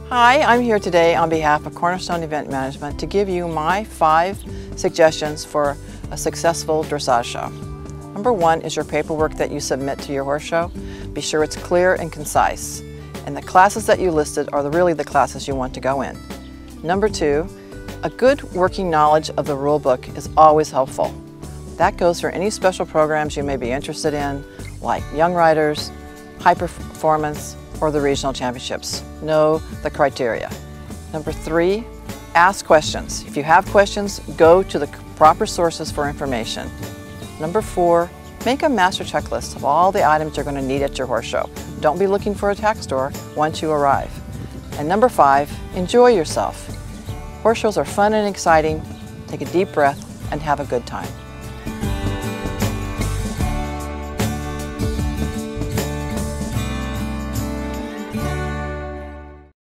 Hi, I'm here today on behalf of Cornerstone Event Management to give you my 5 suggestions for a successful dressage show. Number 1 is your paperwork that you submit to your horse show. Be sure it's clear and concise. And the classes that you listed are really the classes you want to go in. Number 2, a good working knowledge of the rule book is always helpful. That goes for any special programs you may be interested in, like Young Riders, High Performance, or the regional championships. Know the criteria. Number 3, ask questions. If you have questions, go to the proper sources for information. Number 4, make a master checklist of all the items you're going to need at your horse show. Don't be looking for a tack store once you arrive. And number 5, enjoy yourself. Horse shows are fun and exciting. Take a deep breath and have a good time.